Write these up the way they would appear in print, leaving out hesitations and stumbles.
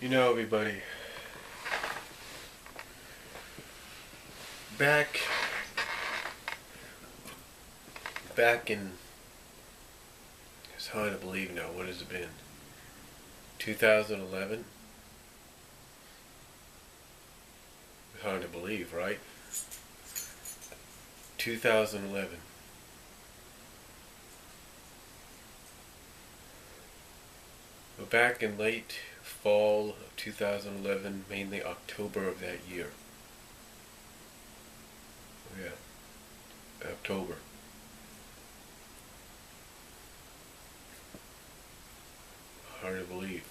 You know, everybody, back in, it's hard to believe now, what has it been? 2011? It's hard to believe, right? 2011. But back in late fall of 2011, mainly October of that year. Yeah, October. Hard to believe.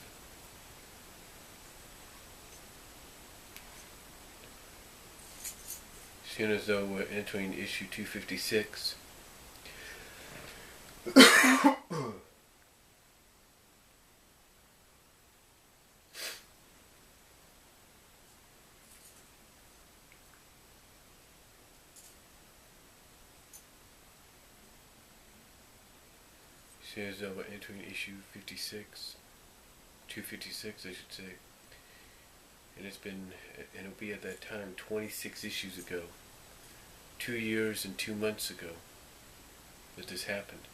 Soon as though we're entering issue 256. Soon as though we're entering issue 56. 256, I should say. And it'll be at that time 26 issues ago. 2 years and 2 months ago that this happened.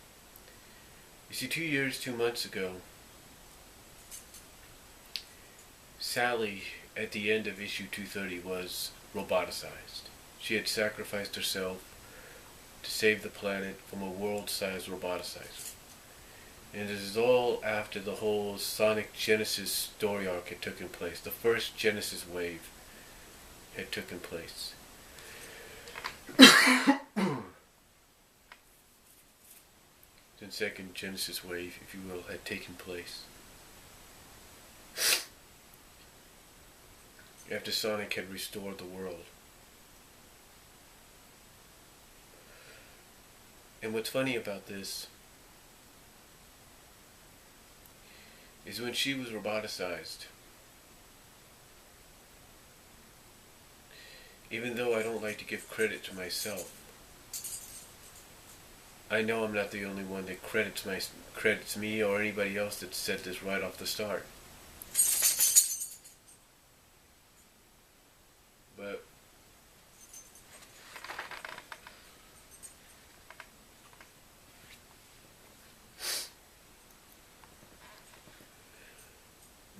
You see, 2 years, 2 months ago, Sally, at the end of issue 230, was roboticized. She had sacrificed herself to save the planet from a world-sized roboticizer. And this is all after the whole Sonic Genesis story arc had taken place. The first Genesis wave had taken place. The second Genesis wave, if you will, had taken place. After Sonic had restored the world. And what's funny about this is when she was roboticized, even though I don't like to give credit to myself, I know I'm not the only one that credits me or anybody else that said this right off the start.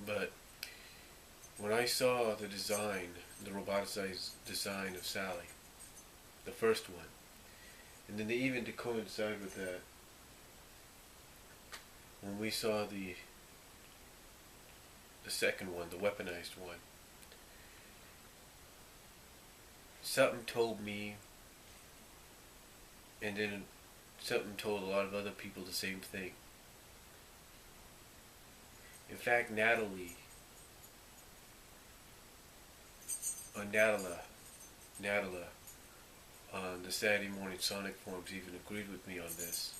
But when I saw the design, the roboticized design of Sally, the first one, and then even to coincide with that, when we saw the second one, the weaponized one, something told me, and then something told a lot of other people the same thing. In fact, Natalie on the Saturday Morning Sonic forums even agreed with me on this.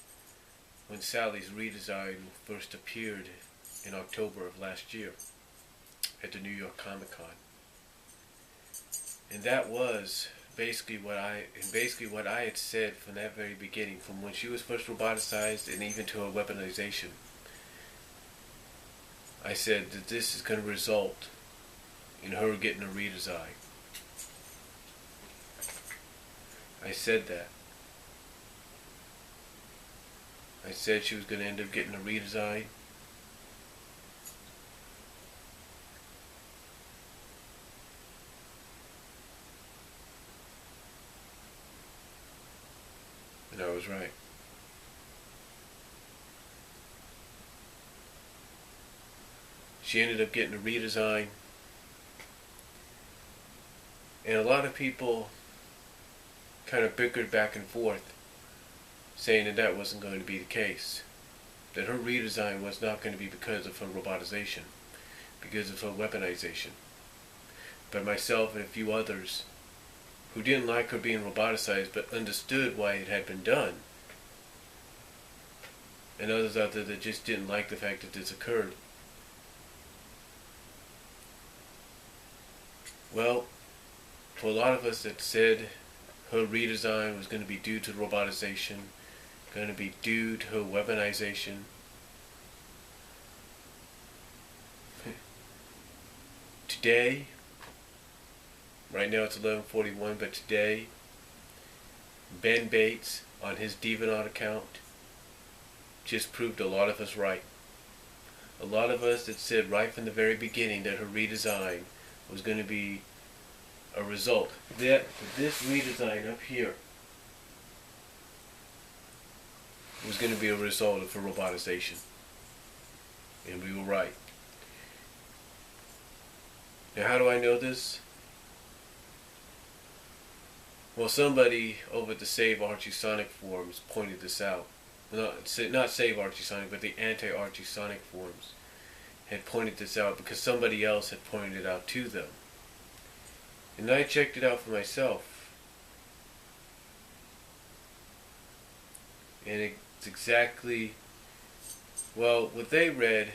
When Sally's redesign first appeared in October of last year at the New York Comic Con. And that was basically what I had said from that very beginning, from when she was first roboticized and even to her weaponization. I said that this is going to result in her getting a redesign. I said that. I said she was going to end up getting a redesign. And I was right. She ended up getting a redesign. And a lot of people kind of bickered back and forth, saying that that wasn't going to be the case. That her redesign was not going to be because of her robotization, because of her weaponization. But myself and a few others who didn't like her being roboticized but understood why it had been done, and others out there that just didn't like the fact that this occurred. Well, for a lot of us that said her redesign was going to be due to robotization, going to be due to her weaponization, today, right now it's 11:41, but today, Ben Bates on his DeviantArt account just proved a lot of us right. A lot of us that said right from the very beginning that her redesign was going to be a result. That this redesign up here was going to be a result of her robotization. And we were right. Now how do I know this? Well, somebody over at the Save Archie Sonic forums pointed this out. Not Save Archie Sonic, but the anti-Archie Sonic forums had pointed this out because somebody else had pointed it out to them. And I checked it out for myself. And it's exactly, well, what they read,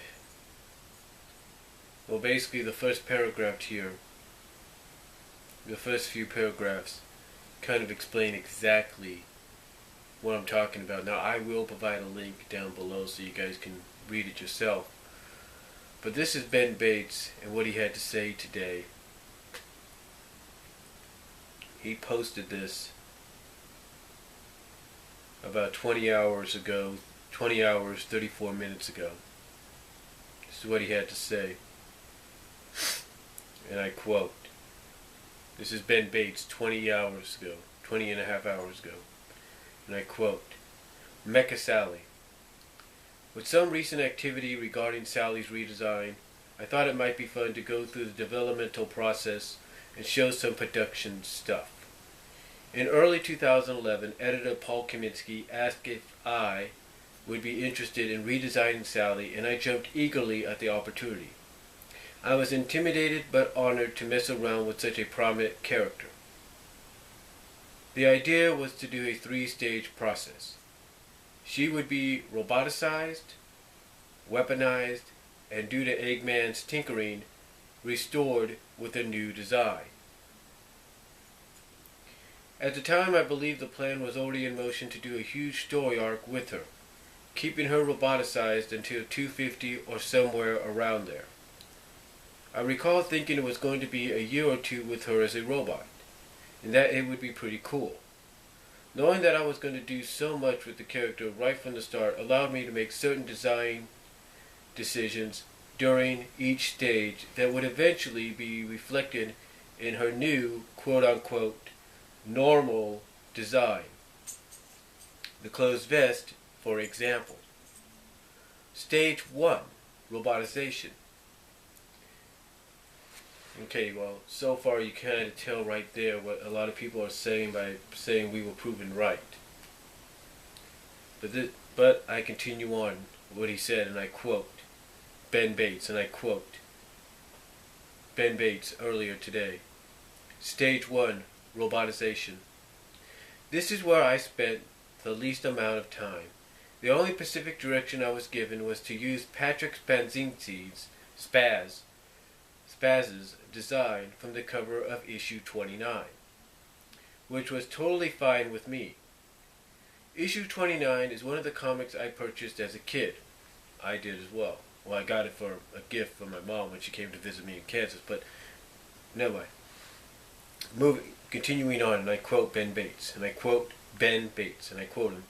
well, basically the first paragraph here, the first few paragraphs kind of explain exactly what I'm talking about. Now, I will provide a link down below so you guys can read it yourself. But this is Ben Bates and what he had to say today. He posted this about 20 hours ago, 20 hours, 34 minutes ago. This is what he had to say. And I quote, this is Ben Bates 20 hours ago, 20 and a half hours ago. And I quote, Mecha Sally. With some recent activity regarding Sally's redesign, I thought it might be fun to go through the developmental process and show some production stuff. In early 2011, editor Paul Kaminsky asked if I would be interested in redesigning Sally, and I jumped eagerly at the opportunity. I was intimidated but honored to mess around with such a prominent character. The idea was to do a 3-stage process. She would be roboticized, weaponized, and due to Eggman's tinkering, restored with a new design. At the time, I believe the plan was already in motion to do a huge story arc with her, keeping her roboticized until 250 or somewhere around there. I recall thinking it was going to be a year or two with her as a robot, and that it would be pretty cool. Knowing that I was going to do so much with the character right from the start allowed me to make certain design decisions during each stage that would eventually be reflected in her new, quote-unquote, normal design. The closed vest, for example. Stage 1, robotization. Okay, well, so far you kind of tell right there what a lot of people are saying by saying we were proven right. But I continue on what he said, and I quote Ben Bates, and I quote Ben Bates earlier today. Stage 1, robotization. This is where I spent the least amount of time. The only specific direction I was given was to use Patrick Spazzinski's Spaz's design from the cover of issue 29, which was totally fine with me. Issue 29 is one of the comics I purchased as a kid. I did as well. Well, I got it for a gift from my mom when she came to visit me in Kansas, but never mind. Continuing on, and I quote Ben Bates, and I quote Ben Bates, and I quote him,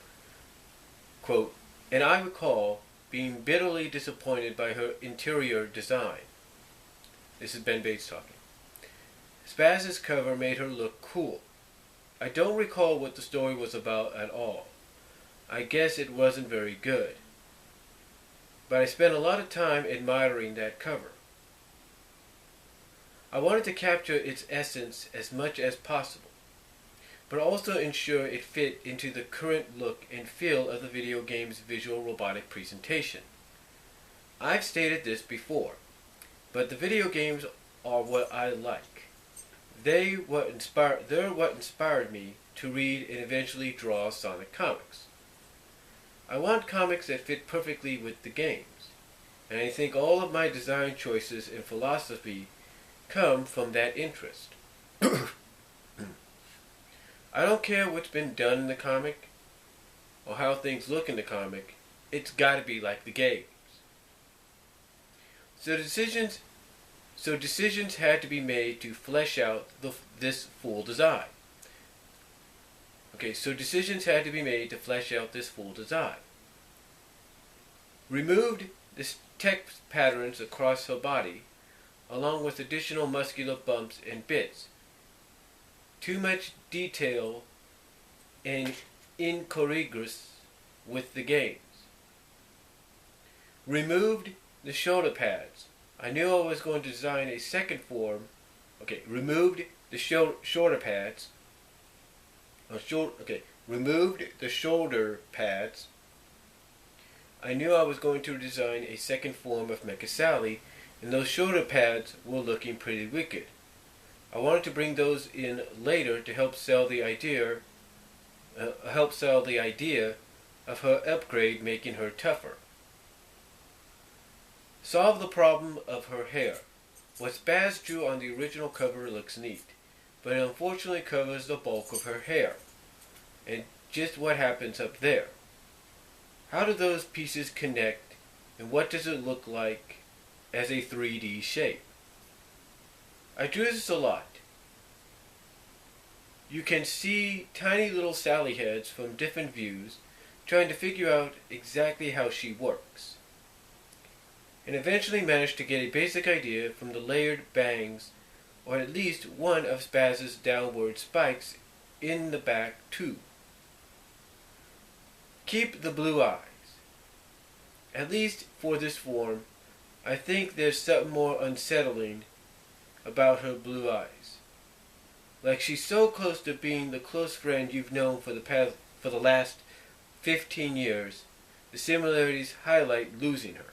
quote, and I recall being bitterly disappointed by her interior design. This is Ben Bates talking. Spaz's cover made her look cool. I don't recall what the story was about at all. I guess it wasn't very good. But I spent a lot of time admiring that cover. I wanted to capture its essence as much as possible, but also ensure it fit into the current look and feel of the video game's visual robotic presentation. I've stated this before, but the video games are what I like. They're what inspired me to read and eventually draw Sonic comics. I want comics that fit perfectly with the games, and I think all of my design choices and philosophy come from that interest. I don't care what's been done in the comic or how things look in the comic. It's got to be like the games. So the decisions So decisions had to be made to flesh out this full design. So decisions had to be made to flesh out this full design. Removed the text patterns across her body, along with additional muscular bumps and bits. Too much detail and incoherence with the games. Removed the shoulder pads. I knew I was going to design a second form. Removed the shoulder pads. Removed the shoulder pads. I knew I was going to design a second form of Mecha Sally, and those shoulder pads were looking pretty wicked. I wanted to bring those in later to help sell the idea of her upgrade, making her tougher. Solve the problem of her hair. What Spaz drew on the original cover looks neat, but it unfortunately covers the bulk of her hair, and just what happens up there. How do those pieces connect, and what does it look like as a 3D shape? I drew this a lot. You can see tiny little Sally heads from different views, trying to figure out exactly how she works, and eventually managed to get a basic idea from the layered bangs, or at least one of Spaz's downward spikes in the back too. Keep the blue eyes. At least for this form, I think there's something more unsettling about her blue eyes. Like she's so close to being the close friend you've known for the last 15 years, the similarities highlight losing her.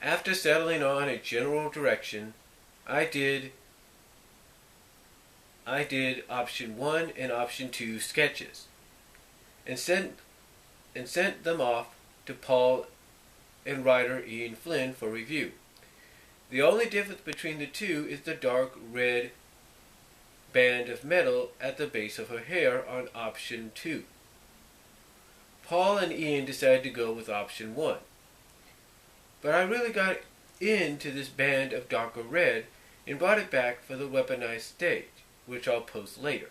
After settling on a general direction, I did option 1 and option 2 sketches, and sent them off to Paul and writer Ian Flynn for review. The only difference between the two is the dark red band of metal at the base of her hair on option 2. Paul and Ian decided to go with option 1. But I really got into this band of darker red and brought it back for the weaponized stage, which I'll post later.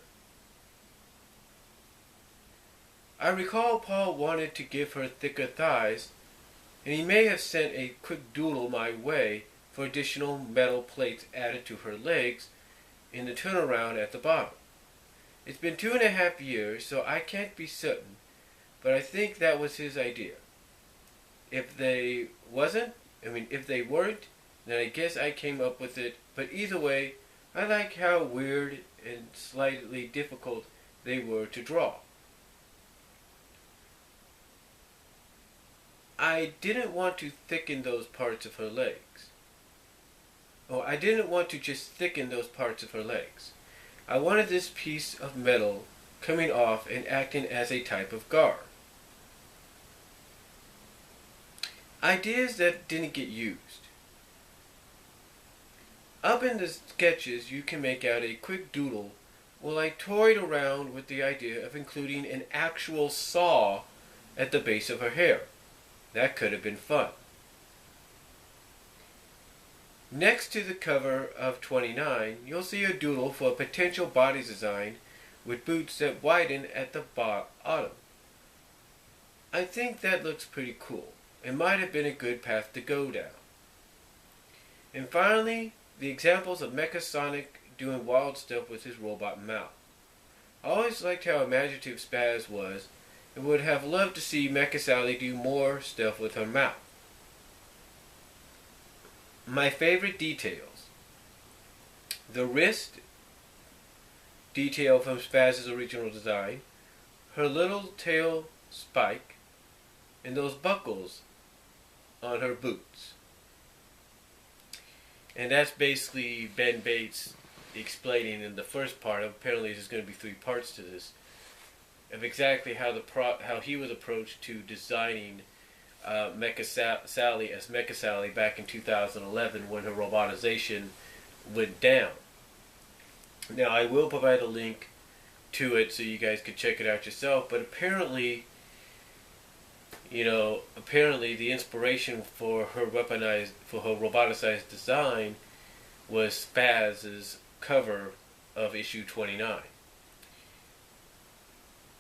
I recall Paul wanted to give her thicker thighs, and he may have sent a quick doodle my way for additional metal plates added to her legs in the turnaround at the bottom. It's been 2.5 years, so I can't be certain, but I think that was his idea. If they weren't, then I guess I came up with it, but either way, I like how weird and slightly difficult they were to draw. I didn't want to thicken those parts of her legs. I didn't want to just thicken those parts of her legs. I wanted this piece of metal coming off and acting as a type of guard. Ideas that didn't get used. Up in the sketches you can make out a quick doodle while I toyed around with the idea of including an actual saw at the base of her hair. That could have been fun. Next to the cover of 29, you'll see a doodle for a potential body design with boots that widen at the bottom. I think that looks pretty cool. It might have been a good path to go down. And finally, the examples of Mecha Sonic doing wild stuff with his robot mouth. I always liked how imaginative Spaz was, and would have loved to see Mecha Sally do more stuff with her mouth. My favorite details. The wrist detail from Spaz's original design, her little tail spike, and those buckles on her boots. And that's basically Ben Bates explaining in the first part. Apparently there's going to be 3 parts to this, of exactly how he was approached to designing Mecha Sally as Mecha Sally back in 2011 when her robotization went down. Now I will provide a link to it so you guys can check it out yourself, but apparently apparently the inspiration for her roboticized design was Spaz's cover of issue 29.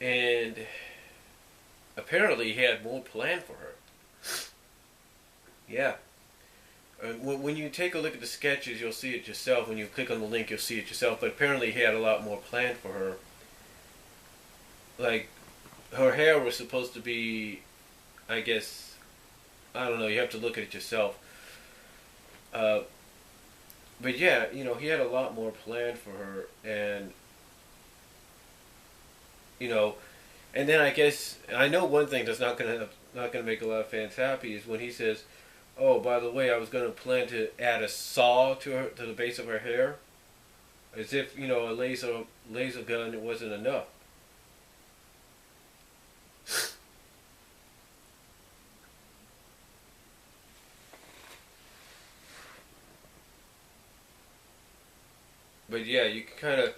And apparently he had more planned for her. Yeah. When you take a look at the sketches, you'll see it yourself. When you click on the link, you'll see it yourself. But apparently he had a lot more planned for her. Like, her hair was supposed to be, I guess, I don't know, you have to look at it yourself. But yeah, he had a lot more planned for her. And, and then I guess, I know one thing that's not gonna make a lot of fans happy is when he says, "Oh, by the way, I was gonna plan to add a saw to the base of her hair," as if a laser gun it wasn't enough. But yeah, you can kind of,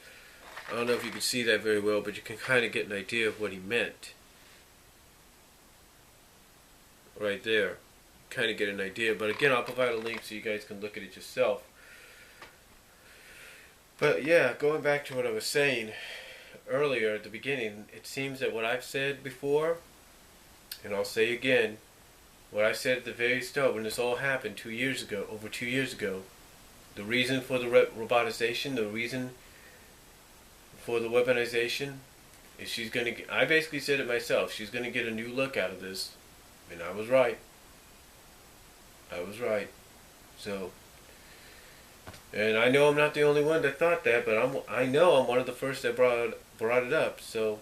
I don't know if you can see that very well, but you can kind of get an idea of what he meant right there. Kind of get an idea, but again, I'll provide a link so you guys can look at it yourself. But yeah, going back to what I was saying earlier at the beginning, it seems that what I've said before, and I'll say again, what I said at the very start when this all happened 2 years ago, over 2 years ago, the reason for the robotization, the reason for the weaponization, is she's going to, I basically said it myself, she's going to get a new look out of this, and I was right. I was right. So, and I know I'm not the only one that thought that, but I know I'm one of the first that brought it up. So,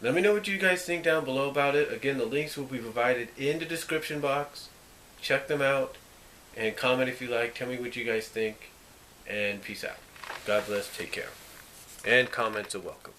let me know what you guys think down below about it. Again, the links will be provided in the description box. Check them out, and comment if you like. Tell me what you guys think, and peace out. God bless. Take care. And comments are welcome.